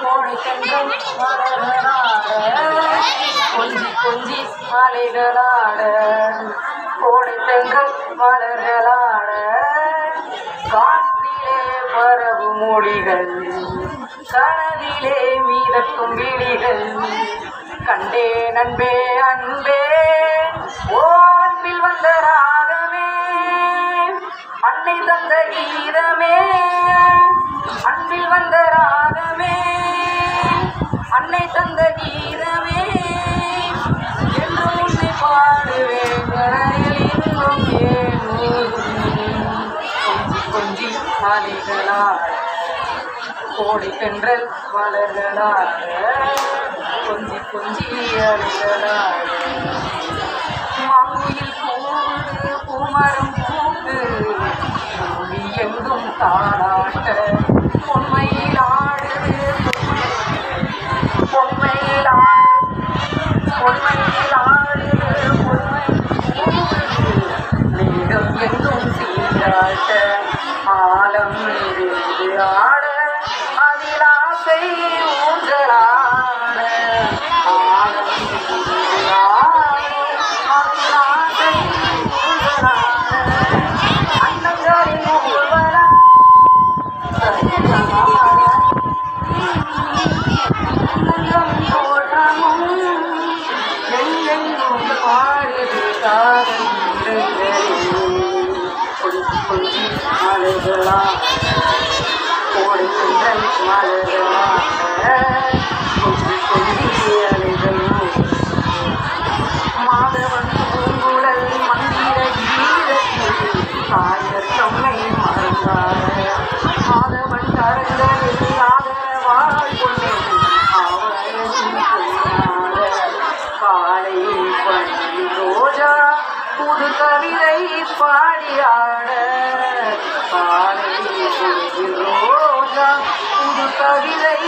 கோடை தென்றல் மலர்களாட கொஞ்சி கொஞ்சி மலைகளாட கோடை தென்றல் மலர்களாட காற்றிலே பரவும் மொழிகள் கனவிலே மீதக்கும் விழிகள் கண்டே நண்பே அன்பே ஓ அன்பில் வந்த ராகமே அன்னை தந்த கீதமே அன்பில் வந்த ராகமே அன்னை தந்த கீதமே என்று உன்னை பாடுவேன் இன்னும் ஏன் கொஞ்சி கொஞ்சி மலைகளாட கோடை தென்றல் மலர்களாட கொஞ்சி கொஞ்சி அலைகளாட மாங்குயில் பூண்டு பூமரம் பூண்டு பூமி எங்கும் தாளாட்ட பொன்மையில் ஆடுது பொன்மையில் ஆடுது பொன்மை மேகம் எங்கும் சீராட்ட ஆலம் இருந்து ஆட அதில் ஆசை ஊஞ்சலாட ஆலம் இருந்து ஆட அதில் ஆசை ஊஞ்சலாட அன்னங்களின் ஊர்வலா தோற்றமும் எங்கெங்கும் பாடுது காதல் கொஞ்சி மலைகளா கோடை தென்றல் மலர்களாக கொஞ்சி கொஞ்சி அலைகளும் மாதவன் பூங்குழல் மந்திர கீதத்தில் தாயர் தம்மை மறந்தார் மாதவன் கரங்களில் ஆதரவாய் கொண்டே காலை பணி ரோஜா புது கவிதை பாடியாட காலை ரோஜா புது கவிதை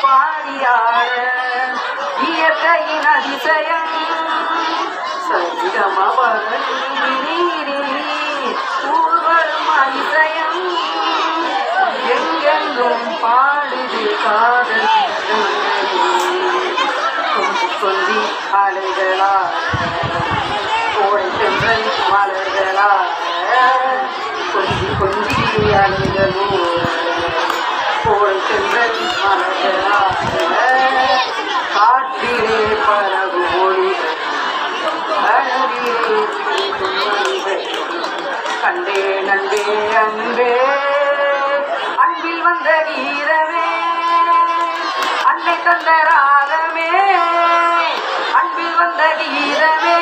பாடியாட இயற்கையின் அதிசயம் சரிகமபரணி ஊர்வலம் அதிசயம் எங்கெங்கும் பாடுது காதல் கொஞ்சி கொஞ்சி அலைகளாக கோடை தென்றல் மலர்களாக கொஞ்சி கொஞ்சி அலைகளும் கோடை தென்றல் மலர்களாக காற்றிலே பரவு மொழிகள் கனவிலே மொழிகள் கண்டே நண்டே அன்பே அன்பில் வந்த கீதமே அன்னை தந்த ராகமே அன்பில் வந்த கீதமே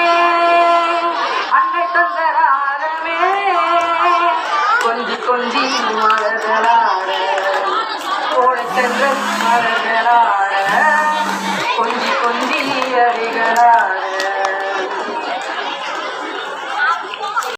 அன்னை தந்த ராகமே கொஞ்சி கொஞ்சி மலர்களாட கோடை தென்றல் மலர்களாட